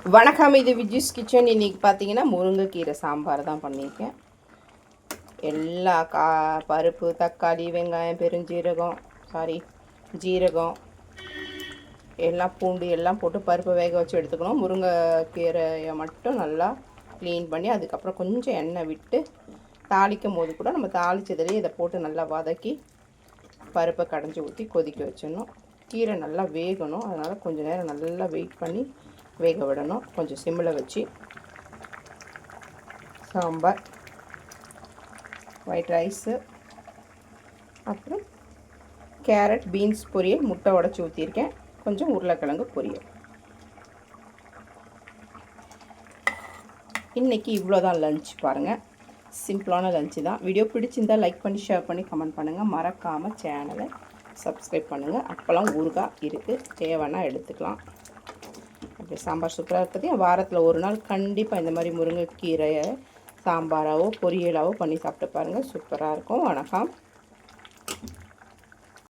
வணக்கம், இது விஜிஸ் கிச்சன். இன்றைக்கி பார்த்தீங்கன்னா முருங்கைக்கீரை சாம்பார் தான் பண்ணியிருக்கேன். எல்லா பருப்பு, தக்காளி, வெங்காயம், ஜீரகம் எல்லாம் பூண்டு எல்லாம் போட்டு பருப்பை வேக வச்சு எடுத்துக்கணும். முருங்கைக்கீரையை மட்டும் நல்லா க்ளீன் பண்ணி அதுக்கப்புறம் கொஞ்சம் எண்ணெய் விட்டு தாளிக்கும் போது கூட நம்ம தாளித்ததுலேயே இதை போட்டு நல்லா வதக்கி பருப்பை கடைஞ்சி ஊற்றி கொதிக்க வச்சிடணும். கீரை நல்லா வேகணும், அதனால் கொஞ்சம் நேரம் நல்லா வெயிட் பண்ணி வேக விடணும். கொஞ்சம் சிம்மில் வச்சு சாம்பார், ஒயிட் ரைஸு, அப்புறம் கேரட், பீன்ஸ் பொரியல், முட்டை உடச்சி ஊற்றியிருக்கேன், கொஞ்சம் உருளைக்கிழங்கு பொரியல். இன்றைக்கி இவ்வளோதான் லஞ்ச். பாருங்கள், சிம்பிளான லஞ்சு தான். வீடியோ பிடிச்சிருந்தால் லைக் பண்ணி ஷேர் பண்ணி கமெண்ட் பண்ணுங்கள். மறக்காமல் சேனலை சப்ஸ்கிரைப் பண்ணுங்கள். அப்போல்லாம் ஊறுகாய் இருக்குது, தேவைன்னா எடுத்துக்கலாம். அப்படி சாம்பார் சூப்பராக இருக்குது. வாரத்தில் ஒரு நாள் கண்டிப்பாக இந்த மாதிரி முருங்கைக்கீரையை சாம்பாராவோ பொரியலாவோ பண்ணி சாப்பிட்டு பாருங்கள், சூப்பராக இருக்கும். வணக்கம்.